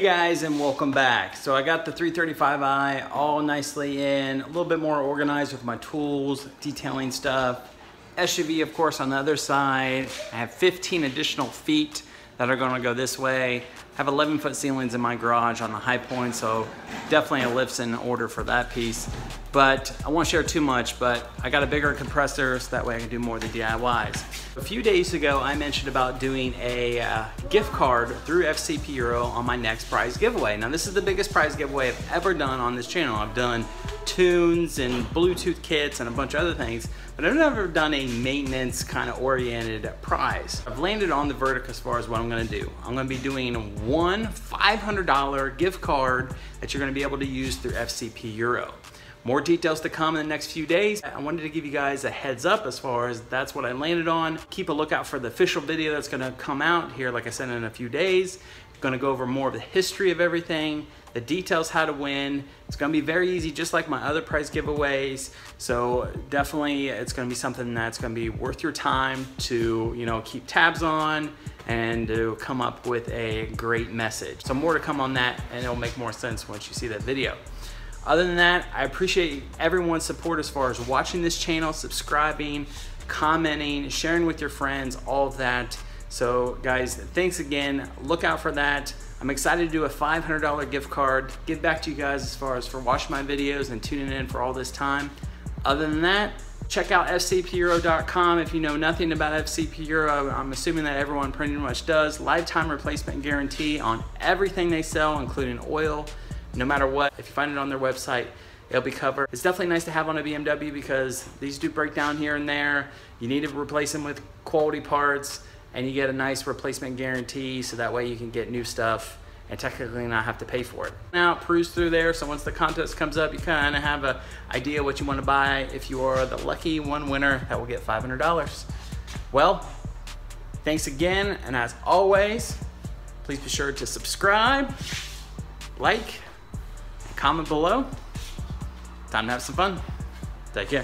Hey guys, and welcome back. So I got the 335i all nicely in, a little bit more organized with my tools, detailing stuff. SUV, of course, on the other side. I have 15 additional feet that are gonna go this way. I have 11-foot ceilings in my garage on the high point, so definitely a lift's in order for that piece. But I won't share too much, but I got a bigger compressor so that way I can do more of the DIYs. A few days ago, I mentioned about doing a gift card through FCP Euro on my next prize giveaway. Now this is the biggest prize giveaway I've ever done on this channel. I've done tunes and Bluetooth kits and a bunch of other things, but I've never done a maintenance kind of oriented prize. I've landed on the verdict as far as what I'm gonna do. I'm gonna be doing one $500 gift card that you're gonna be able to use through FCP Euro. More details to come in the next few days. I wanted to give you guys a heads up as far as that's what I landed on. Keep a lookout for the official video that's gonna come out here, like I said, in a few days. I'm gonna go over more of the history of everything, the details, how to win. It's gonna be very easy, just like my other prize giveaways. So definitely it's gonna be something that's gonna be worth your time to, keep tabs on and to come up with a great message. So more to come on that, and it'll make more sense once you see that video. Other than that, I appreciate everyone's support as far as watching this channel, subscribing, commenting, sharing with your friends, all of that. So guys, thanks again. Look out for that. I'm excited to do a $500 gift card. Give back to you guys as far as for watching my videos and tuning in for all this time. Other than that, check out fcpeuro.com if you know nothing about FCP Euro. I'm assuming that everyone pretty much does. Lifetime replacement guarantee on everything they sell, including oil. No matter what, if you find it on their website, it'll be covered. It's definitely nice to have on a BMW because these do break down here and there. You need to replace them with quality parts, and you get a nice replacement guarantee so that way you can get new stuff and technically not have to pay for it. Now, peruse through there, so once the contest comes up, you kind of have an idea what you want to buy if you are the lucky one winner that will get $500. Well, thanks again, and as always, please be sure to subscribe, like, comment below. Time to have some fun. Take care.